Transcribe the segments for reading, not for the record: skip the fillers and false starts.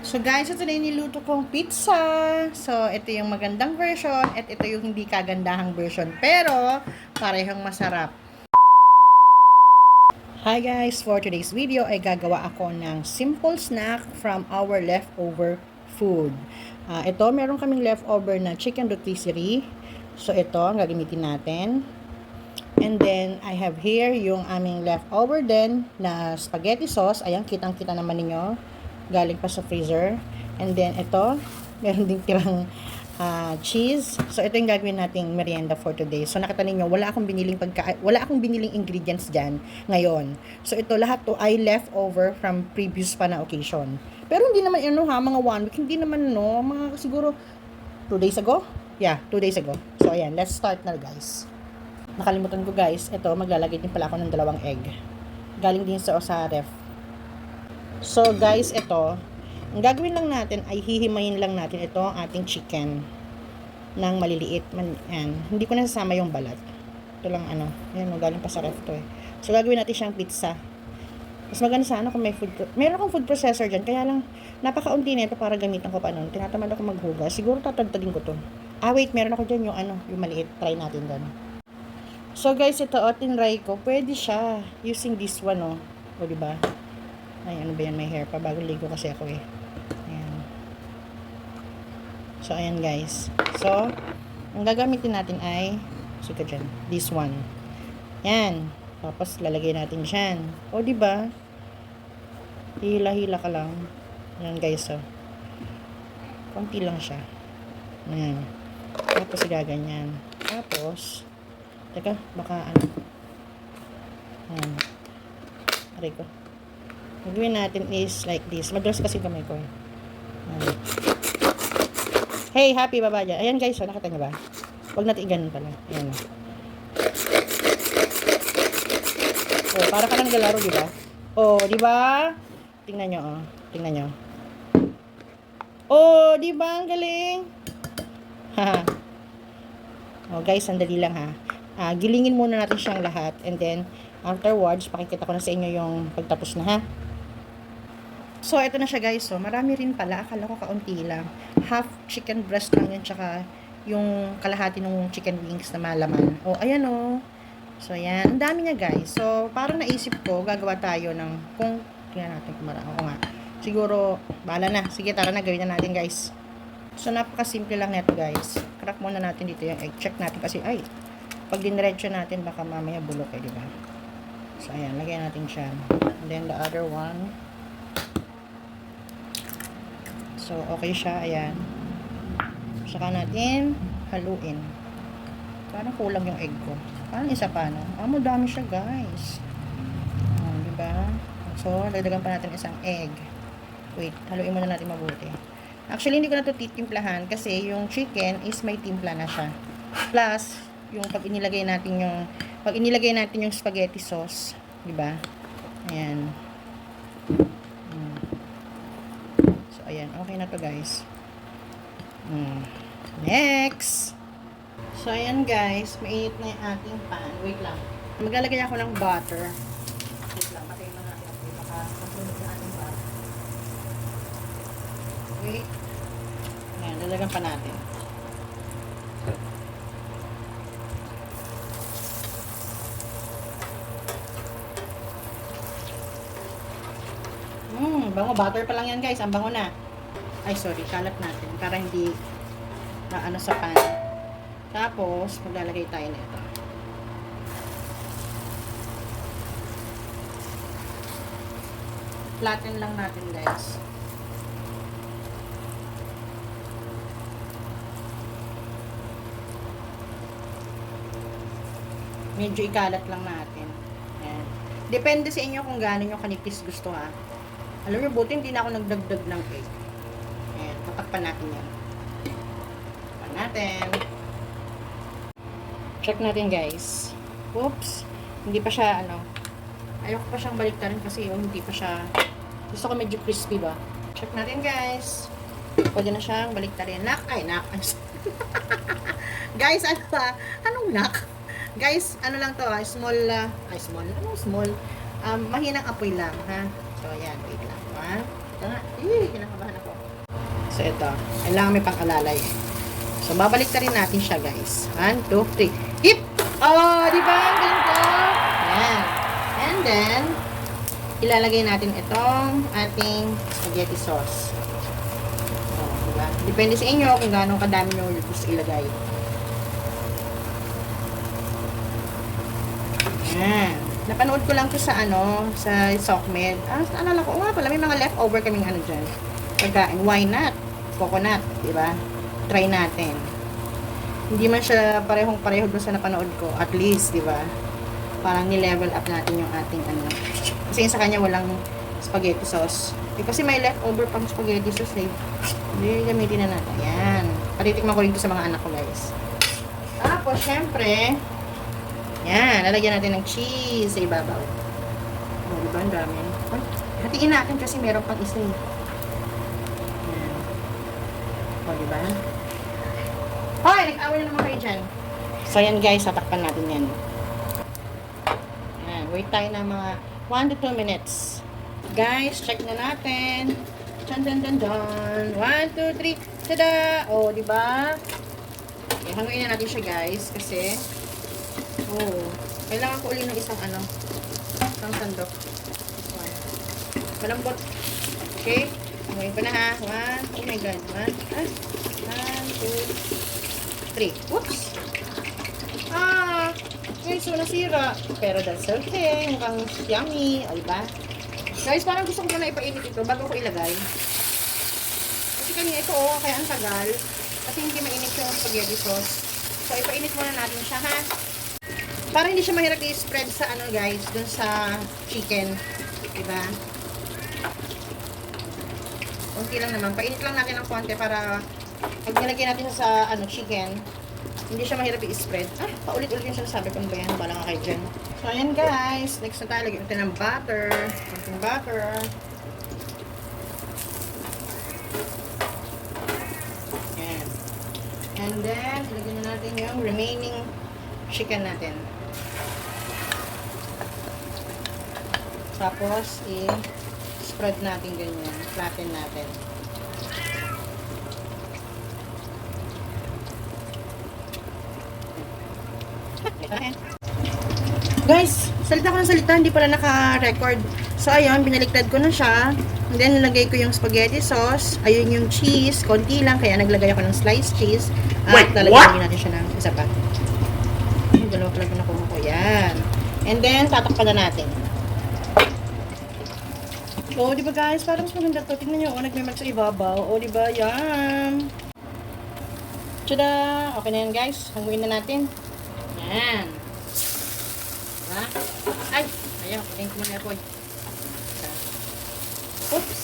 So guys, ito na yung niluto kong pizza. So ito yung magandang version at ito yung hindi kagandahang version. Pero parehong masarap. Hi guys! For today's video ay gagawa ako ng simple snack from our leftover food. Ito, meron kaming leftover na chicken rotisserie. So ito, ang gagamitin natin. And then, I have here yung aming leftover din na spaghetti sauce. Ayan, kitang-kita naman ninyo. Galing pa sa freezer. And then, ito, meron ding tirang cheese. So, ito yung gagawin nating merienda for today. So, nakita ninyo, wala akong biniling ingredients dyan ngayon. So, ito, lahat to ay leftover from previous pa na occasion. Pero hindi naman, mga 1 week, hindi naman, mga siguro 2 days ago? Yeah, 2 days ago. So, ayan, let's start na guys. Nakalimutan ko guys, ito maglalagay din pala ako ng 2 egg. Galing din sa ref. So guys, ito, ang gagawin lang natin ay hihimayin lang natin ito ang ating chicken ng maliliit. Yan. Hindi ko nasasama yung balat. Ito lang yan, galing pa sa ref to eh. So gagawin natin siyang pizza. Mas maganda sana kung meron akong food processor dyan, kaya lang napakaunti nito para gamitan ko pa nun. Tinatamad ako maghugas. Siguro tatadtadin ko to. Wait, meron ako dyan yung maliit. Try natin dyan. So guys, ito tinry ko. Pwede siya using this one O diba? Ay, ano ba yan? May hair pa. Bagong ligo kasi ako eh. Ayan. So ayan guys. So, ang gagamitin natin ay sika dyan. This one. Yan. Tapos lalagay natin dyan. O diba? Hila-hila ka lang. Ayan guys konti lang siya. Ayan. Tapos gaganyan. Tapos teka, baka aray ko. Gagawin natin is like this. Madulas kasi kamay ko eh. Hey, happy baba dyan. Ayan guys, nakita nyo ba? Huwag natin iganon pala. Ayan. Para ka nang galaro, diba? Diba? Tingnan nyo, Tingnan nyo. Diba? Ang galing. Haha. Guys, sandali lang ha. Gilingin muna natin siyang lahat and then afterwards pakikita ko na sa inyo yung pagtapos na ha. So ito na siya guys. So marami rin pala, akala ko kaunti lang. Half chicken breast lang yan, tsaka yung kalahati ng chicken wings na malaman. Ayan So ayan, ang dami niya guys. So parang naisip ko gagawa tayo ng tingnan natin kung marami. Nga siguro bahala na. Sige, tara na, gawin na natin guys. So napakasimple lang nito guys. Crack muna natin dito yung egg. Check natin kasi pag diniretso natin, baka mamaya bulok eh, diba? So, ayan, lagyan natin siya. And then, the other one. So, okay siya, ayan. Saka natin haluin. Parang kulang yung egg ko. Parang isa pa, madami siya, guys. Diba? So, dagdagan pa natin isang egg. Wait, haluin muna natin mabuti. Actually, hindi ko na ito titimplahan kasi yung chicken is may timpla na siya. Plus, yung pag inilagay natin yung spaghetti sauce, di ba? Ayan. So ayan, okay na to guys. Next. So ayan guys, mainit na yung ating pan. Wait lang. Maglalagay ako ng butter. Wait lang, patayin lang natin ako baka masunog na ating butter. Wait. Ayan, dalagan pa natin. Bango. Butter pa lang yan guys. Ang bango na. Ay, sorry. Kalat natin. Para hindi na sa pan. Tapos, maglalagay tayo nito. Flatten lang natin guys. Medyo ikalat lang natin. Ayan. Depende sa inyo kung gaano nyo kanipis gusto ha. Alam niyo, buti hindi na ako nagdagdag ng egg. Ayan, tatakpan natin yan. Tatakpan natin. Check natin guys. Oops. Hindi pa siya, ayoko pa siyang baliktarin kasi hindi pa siya, gusto ko medyo crispy ba. Check natin guys. Pwede na siyang baliktarin. Nak. Guys, anong nak? Guys, lang to small. Mahinang apoy lang, ha? So, ayan, wait lang, ha? Ito nga, kinakabahan ako. So, ito. Kailangan may pang-alalay. So, babalik na rin natin siya, guys. 1, 2, 3. Hip! Oh, di ba? Ang galing ko. Ayan. And then, ilalagay natin itong ating spaghetti sauce. Oh, di ba? Depende sa inyo kung gaano kadami nyo gusto ilagay. Ayan. Napanood ko lang to sa sa Sokmed. Naalala ko, pala, may mga leftover kaming dyan. Pagkain, why not? Coconut, di ba? Try natin. Hindi man siya parehong-pareho doon sa napanood ko. At least, di ba? Parang ni-level up natin yung ating Kasi sa kanya walang spaghetti sauce. Kasi may leftover pang spaghetti sauce eh. Hindi, gamitin na natin. Ayan. Patitikman ko rin to sa mga anak ko, guys. Tapos, syempre, yan, lalagyan natin ng cheese sa ibabaw. Oh, diba? Ang dami. Hatiin natin kasi meron pang isa eh. Yan. Oh, diba? Hoy, nag-away na naman kayo dyan. So, yan guys, tatakpan natin yan. Yan, wait tayo na mga 1 to 2 minutes. Guys, check na natin. Dun, dun, dun, dun. 1, 2, 3. Tada! Oh, diba? Okay, hanguin na natin siya guys, kasi kailangan ko uli ng isang isang sandok. This one. Malambot. Okay? Ngayon pa na ha. 1, oh my god. 1, 2, 3. Whoops! Guys, so nasira. Pero that's okay. Mukhang yummy. O, diba? Guys, parang gusto ko muna ipainit ito bago ko ilagay. Kasi kanina ito, kaya ang tagal. Kasi hindi mainit yung spaghetti sauce. So, ipainit muna natin siya, ha? Para hindi siya mahirap i-spread sa guys, dun sa chicken. Diba? Konti lang naman. Painit lang natin ng konti para pag nilagyan natin sa chicken, hindi siya mahirap i-spread. Paulit-ulit yung sinasabi ko. Ano ba yan? Bala nga kayo dyan. So, ayan guys. Next na tayo. Lagyan natin ng butter. Konting butter. Ayan. And then, ilagyan na natin yung remaining chicken natin. Tapos, i-spread natin ganyan. Flatten natin. Guys, salita ko ng salita, hindi pala naka-record. So, ayun, binaliktad ko na siya. And then, nilagay ko yung spaghetti sauce. Ayun yung cheese, konti lang. Kaya naglagay ako ng sliced cheese. At lalagyan natin siya ng isa pa. Dalawa pala nakuha ko. Yan. And then, tatakpan na natin. Oh, di ba guys? Parang mas maganda to. Tingnan nyo, nagmimag sa ibabaw. Oh, di ba? Yan. Tada! Okay na yan guys. Hanguin na natin. Yan. Diba? Ay! Ayaw, patayin ko muna yung apoy. Oops!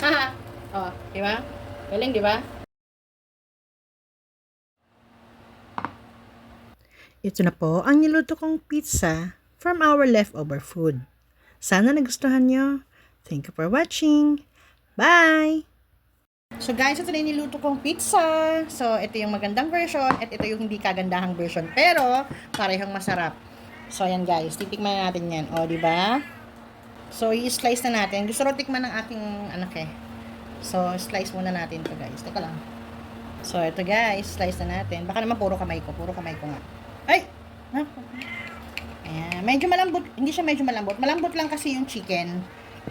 Haha! Oh, di ba? Galing, di ba? Ito na po ang niluto kong pizza from our leftover food. Sana nagustuhan nyo. Thank you for watching. Bye! So guys, ito na yung niluto kong pizza. So ito yung magandang version at ito yung hindi kagandahang version. Pero parehong masarap. So ayan guys, titikman na natin yan. O, di ba? So i-slice na natin. Gusto rin tikman ng aking anak eh. So slice muna natin to guys. Teka lang. So ito guys, slice na natin. Baka naman puro kamay ko. Puro kamay ko nga. Ay! Ayan. Medyo malambot. Hindi siya medyo malambot. Malambot lang kasi yung chicken.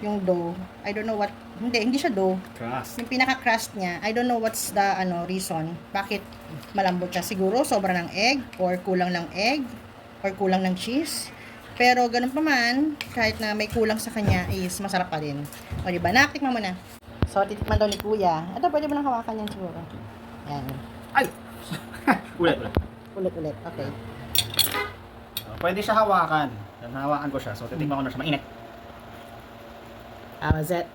Yung dough. I don't know what. Hindi siya dough. Crust. Yung pinaka-crust niya. I don't know what's the reason. Bakit malambot siya. Siguro sobra ng egg or kulang ng egg or kulang ng cheese. Pero ganun pa man, kahit na may kulang sa kanya is masarap pa din. O diba? Naktikman mo na. So, titikman daw ni Kuya. Ito, pwede mo nang hawakan yan siguro. Yan. Ay! Ulit. Ulit. Okay. Pwede siya hawakan. Hawakan ko siya. So, titignan ko na siya. Mainit. How is it?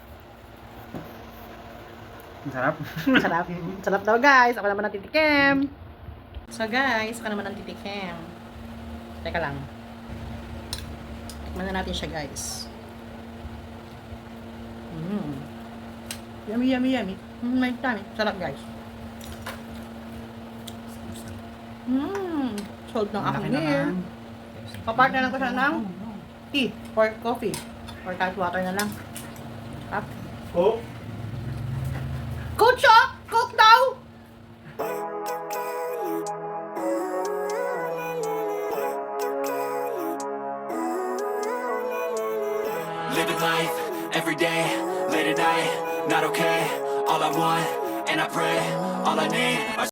Sarap. Sarap. Sarap daw guys. Ako naman ang titikim. So guys, ako naman ang titikim. Teka lang. Tikman na natin siya guys. Yummy. May tummy. Sarap guys. Sold ng aking beer. Papartner lang ko siya ng tea or coffee. Or kahit water na lang. Tap. Coke? Coach, oh! Coke daw! Living life, every day, late at night, not okay. All I want, and I pray, all I need are